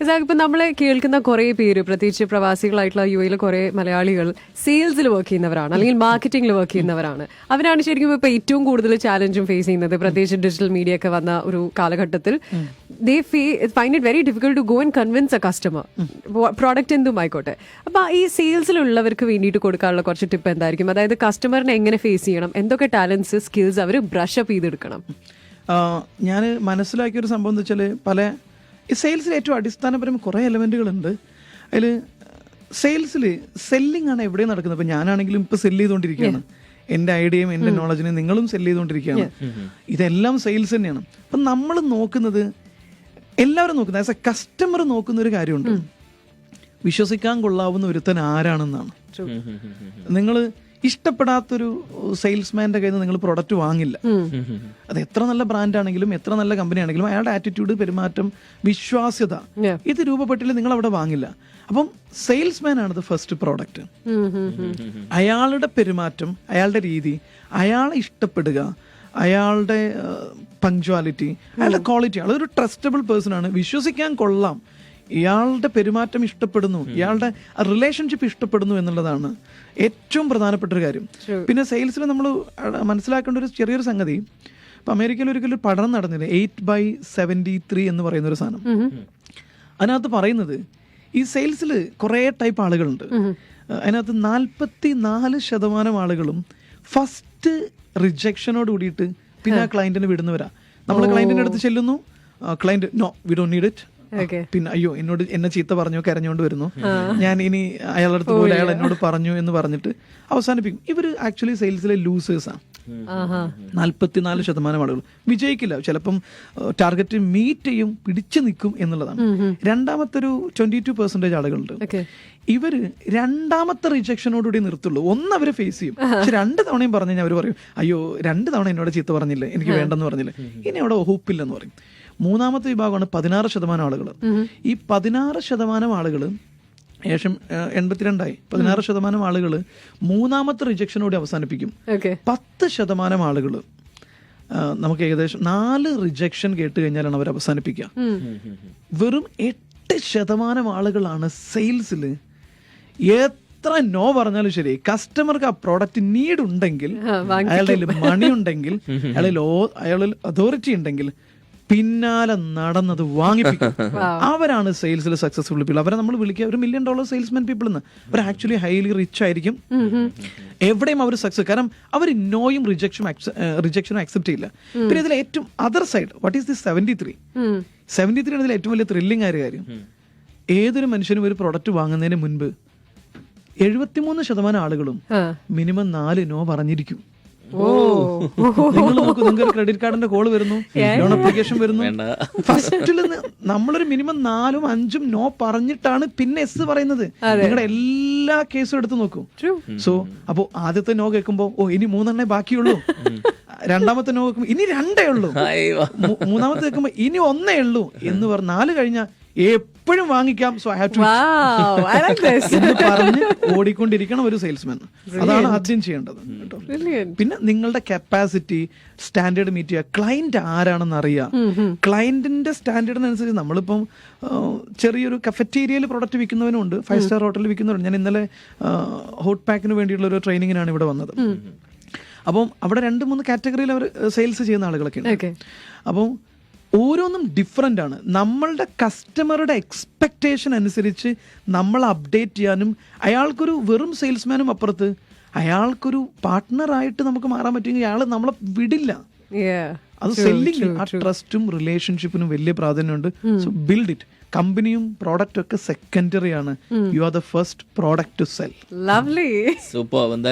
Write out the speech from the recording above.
ഇപ്പം നമ്മളെ കേൾക്കുന്ന കുറേ പേര്, പ്രത്യേകിച്ച് പ്രവാസികളായിട്ടുള്ള UAE കുറെ മലയാളികൾ സെയിൽസിൽ വർക്ക് ചെയ്യുന്നവരാണ്, അല്ലെങ്കിൽ മാർക്കറ്റിംഗിൽ വർക്ക് ചെയ്യുന്നവരാണ്. അവരാണ് ശരിക്കും ഇപ്പൊ ഏറ്റവും കൂടുതൽ ചാലഞ്ചും ഫേസ് ചെയ്യുന്നത്. പ്രത്യേകിച്ച് ഡിജിറ്റൽ മീഡിയ ഒക്കെ വന്ന ഒരു കാലഘട്ടത്തിൽ they find it very difficult to go and convince a customer. Product എന്തും ആയിക്കോട്ടെ. അപ്പൊ ഈ സെയിൽസിലുള്ളവർക്ക് വേണ്ടിയിട്ട് കൊടുക്കാനുള്ള കുറച്ച് ടിപ്പ് എന്തായിരിക്കും? അതായത് കസ്റ്റമറിനെ എങ്ങനെ ഫേസ് ചെയ്യണം, എന്തൊക്കെ ടാലൻസ്, സ്കിൽസ് അവർ ബ്രഷ് അപ്പ് ചെയ്തെടുക്കണം? ഞാൻ മനസ്സിലാക്കിയൊരു സംഭവം എന്ന് വെച്ചാൽ, പല ഈ സെയിൽസിൽ ഏറ്റവും അടിസ്ഥാനപരമായ കുറേ എലമെൻറ്റുകളുണ്ട്. അതിൽ സെയിൽസിൽ സെല്ലിംഗ് ആണ് എവിടെയും നടക്കുന്നത്. ഇപ്പം ഞാനാണെങ്കിലും ഇപ്പോൾ സെല്ല് ചെയ്തുകൊണ്ടിരിക്കുകയാണ്. എൻ്റെ ഐഡിയയും എൻ്റെ നോളജിനെയും നിങ്ങളും സെല്ല് ചെയ്തുകൊണ്ടിരിക്കുകയാണ്. ഇതെല്ലാം സെയിൽസ് തന്നെയാണ്. അപ്പം നമ്മൾ നോക്കുന്നത്, എല്ലാവരും നോക്കുന്നത്, ആസ് എ കസ്റ്റമർ നോക്കുന്ന ഒരു കാര്യമുണ്ട്, വിശ്വസിക്കാൻ കൊള്ളാവുന്ന ഒരുത്തൻ ആരാണെന്നാണ്. നിങ്ങൾ ഇഷ്ടപ്പെടാത്തൊരു സെയിൽസ്മാൻ്റെ കയ്യിൽ നിന്ന് നിങ്ങൾ പ്രൊഡക്റ്റ് വാങ്ങില്ല. അത് എത്ര നല്ല ബ്രാൻഡാണെങ്കിലും എത്ര നല്ല കമ്പനി ആണെങ്കിലും അയാളുടെ ആറ്റിറ്റ്യൂഡ്, പെരുമാറ്റം, വിശ്വാസ്യത ഇത് രൂപപ്പെട്ടില്ല നിങ്ങൾ അവിടെ വാങ്ങില്ല. അപ്പം സെയിൽസ്മാൻ ആണ് ദ ഫസ്റ്റ് പ്രോഡക്റ്റ്. അയാളുടെ പെരുമാറ്റം, അയാളുടെ രീതി, അയാളെ ഇഷ്ടപ്പെടുക, അയാളുടെ പങ്ക്ച്വാലിറ്റി, അയാളുടെ ക്വാളിറ്റി, അയാളൊരു ട്രസ്റ്റബിൾ പേഴ്സൺ ആണ്, വിശ്വസിക്കാൻ കൊള്ളാം, ഇയാളുടെ പെരുമാറ്റം ഇഷ്ടപ്പെടുന്നു, ഇയാളുടെ റിലേഷൻഷിപ്പ് ഇഷ്ടപ്പെടുന്നു എന്നുള്ളതാണ് ഏറ്റവും പ്രധാനപ്പെട്ട ഒരു കാര്യം. പിന്നെ സെയിൽസിൽ നമ്മൾ മനസ്സിലാക്കേണ്ട ഒരു ചെറിയൊരു സംഗതി, ഇപ്പം അമേരിക്കയിൽ ഒരിക്കലും ഒരു പഠനം നടന്നില്ല, 8/73 എന്ന് പറയുന്ന ഒരു സാധനം. അതിനകത്ത് പറയുന്നത് ഈ സെയിൽസിൽ കുറേ ടൈപ്പ് ആളുകളുണ്ട്. അതിനകത്ത് 44% ആളുകളും ഫസ്റ്റ് റിജക്ഷനോട് കൂടിയിട്ട് പിന്നെ ആ ക്ലയന്റിനെ വിടുന്നവരാ. നമ്മൾ ക്ലയന്റിന്റെ അടുത്ത് ചെല്ലുന്നു, client no we don't need it, പിന്നെ അയ്യോ എന്നെ ചീത്ത പറഞ്ഞു, കരഞ്ഞുകൊണ്ട് വരുന്നു, ഞാൻ ഇനി അയാളുടെ അടുത്ത് പോയി, അയാൾ എന്നോട് പറഞ്ഞു എന്ന് പറഞ്ഞിട്ട് അവസാനിപ്പിക്കും. ഇവര് ആക്ച്വലി സെയിൽസിലെ ലൂസേഴ്സാണ്. 44% ആളുകൾ വിജയിക്കില്ല. ചിലപ്പം ടാർഗറ്റ് മീറ്റ് ചെയ്യും, പിടിച്ചു നിൽക്കും എന്നുള്ളതാണ്. രണ്ടാമത്തെ ഒരു 22% ആളുകളുണ്ട്. ഇവര് രണ്ടാമത്തെ റിജക്ഷനോടുകൂടി നിർത്തുള്ളൂ. ഒന്ന് അവര് ഫേസ് ചെയ്യും, പക്ഷെ 2 തവണയും പറഞ്ഞു കഴിഞ്ഞാൽ അവർ പറയും അയ്യോ 2 തവണ എന്നോട് ചീത്ത പറഞ്ഞില്ലേ, എനിക്ക് വേണ്ടെന്ന് പറഞ്ഞില്ലേ, ഇനി അവിടെ ഹോപ്പില്ലെന്ന് പറയും. മൂന്നാമത്തെ വിഭാഗമാണ് 16% ആളുകൾ. ഈ 16% ആളുകൾ ഏകദേശം 82 16% ആളുകൾ മൂന്നാമത്തെ റിജക്ഷനോടെ അവസാനിപ്പിക്കും. 10% ആളുകൾ നമുക്ക് ഏകദേശം 4 റിജക്ഷൻ കേട്ട് കഴിഞ്ഞാലാണ് അവർ അവസാനിപ്പിക്കുക. വെറും 8% ആളുകളാണ് സെയിൽസിൽ എത്ര നോ പറഞ്ഞാലും ശരി, കസ്റ്റമർക്ക് ആ പ്രോഡക്റ്റ് നീഡ് ഉണ്ടെങ്കിൽ, അയാളുടെ മണി ഉണ്ടെങ്കിൽ, അയാളിൽ അതോറിറ്റി ഉണ്ടെങ്കിൽ പിന്നാലെ നടന്നത് വാങ്ങിപ്പിക്കും. അവരാണ് സെയിൽസിൽ സക്സസ്ഫുൾ പീപ്പിൾ. അവരെ നമ്മൾ വിളിക്കുക ഒരു $1 million സെയിൽസ്മാൻ പീപ്പിൾ എന്ന്. അവർ ആക്ച്വലി ഹൈലി റിച്ച് ആയിരിക്കും. എവിടെയും അവർ സക്സസ്, കാരണം അവർ നോയും റിജക്ഷനും അക്സെപ്റ്റ് ചെയ്യില്ല. പിന്നെ ഇതിൽ ഏറ്റവും other side, what is this 73 ആണ് ഇതിൽ ഏറ്റവും വലിയ ത്രില്ലിംഗ് ആയ കാര്യം. ഏതൊരു മനുഷ്യനും ഒരു പ്രൊഡക്റ്റ് വാങ്ങുന്നതിന് മുൻപ് 73% ആളുകളും മിനിമം 4 നോ പറഞ്ഞിരിക്കും. നിങ്ങൾ നോക്കൂ, നിങ്ങൾക്ക് ക്രെഡിറ്റ് കാർഡിന്റെ കോള് വരുന്നു, ലോൺ അപ്ലിക്കേഷൻ വരുന്നു, ഫസ്റ്റിൽ നമ്മളൊരു മിനിമം 4ഉം 5ഉം നോ പറഞ്ഞിട്ടാണ് പിന്നെ എസ് പറയുന്നത്. നിങ്ങളുടെ എല്ലാ കേസും എടുത്ത് നോക്കൂ. സോ അപ്പോ ആദ്യത്തെ നോ കേൾക്കുമ്പോ ഇനി 3 ബാക്കിയുള്ളൂ, രണ്ടാമത്തെ നോ കേൾക്കുമ്പോ ഇനി 2 ഉള്ളൂ, മൂന്നാമത്തെ കേൾക്കുമ്പോ ഇനി 1 ഉള്ളൂ എന്ന് പറഞ്ഞ് 4 കഴിഞ്ഞാൽ എപ്പോഴും വാങ്ങിക്കാം, സോ ഐ ഹാവ് ടു എന്ന് പറഞ്ഞ് ഓടിക്കൊണ്ടിരിക്കണം ഒരു സെയിൽസ്മാൻ. അതാണ് ആദ്യം ചെയ്യേണ്ടത് കേട്ടോ. പിന്നെ നിങ്ങളുടെ കപ്പാസിറ്റി, സ്റ്റാൻഡേർഡ് മീറ്റ് ചെയ്യുക, ക്ലയന്റ് ആരാണെന്ന് അറിയാം. ക്ലയന്റിന്റെ സ്റ്റാൻഡേർഡിനനുസരിച്ച് നമ്മളിപ്പം ചെറിയൊരു കഫറ്റേരിയയിൽ പ്രൊഡക്റ്റ് വിൽക്കുന്നവനുണ്ട്, 5 സ്റ്റാർ ഹോട്ടലിൽ വിൽക്കുന്നവരുണ്ട്. ഞാൻ ഇന്നലെ ഹോട്ട് പാക്കിന് വേണ്ടിയുള്ള ഒരു ട്രെയിനിങ്ങിനാണ് ഇവിടെ വന്നത്. അപ്പം അവിടെ 2-3 കാറ്റഗറിയിൽ അവർ സെയിൽസ് ചെയ്യുന്ന ആളുകളൊക്കെ ഉണ്ട്. അപ്പം ഓരോന്നും ഡിഫറെൻ്റ് ആണ്. നമ്മളുടെ കസ്റ്റമറുടെ എക്സ്പെക്റ്റേഷൻ അനുസരിച്ച് നമ്മൾ അപ്ഡേറ്റ് ചെയ്യാനും, അയാൾക്കൊരു വെറും സെയിൽസ്മാനും അപ്പുറത്ത് അയാൾക്കൊരു പാർട്ട്ണറായിട്ട് നമുക്ക് മാറാൻ പറ്റുമെങ്കിൽ അയാൾ നമ്മളെ വിടില്ല. അത് സെല്ലിംഗ്, ആ ട്രസ്റ്റും റിലേഷൻഷിപ്പിനും വലിയ പ്രാധാന്യമുണ്ട്. So build it. കമ്പനിയും പ്രോഡക്റ്റും ഒക്കെ സെക്കൻഡറി ആണ്. You are the first product to sell. Lovely, super.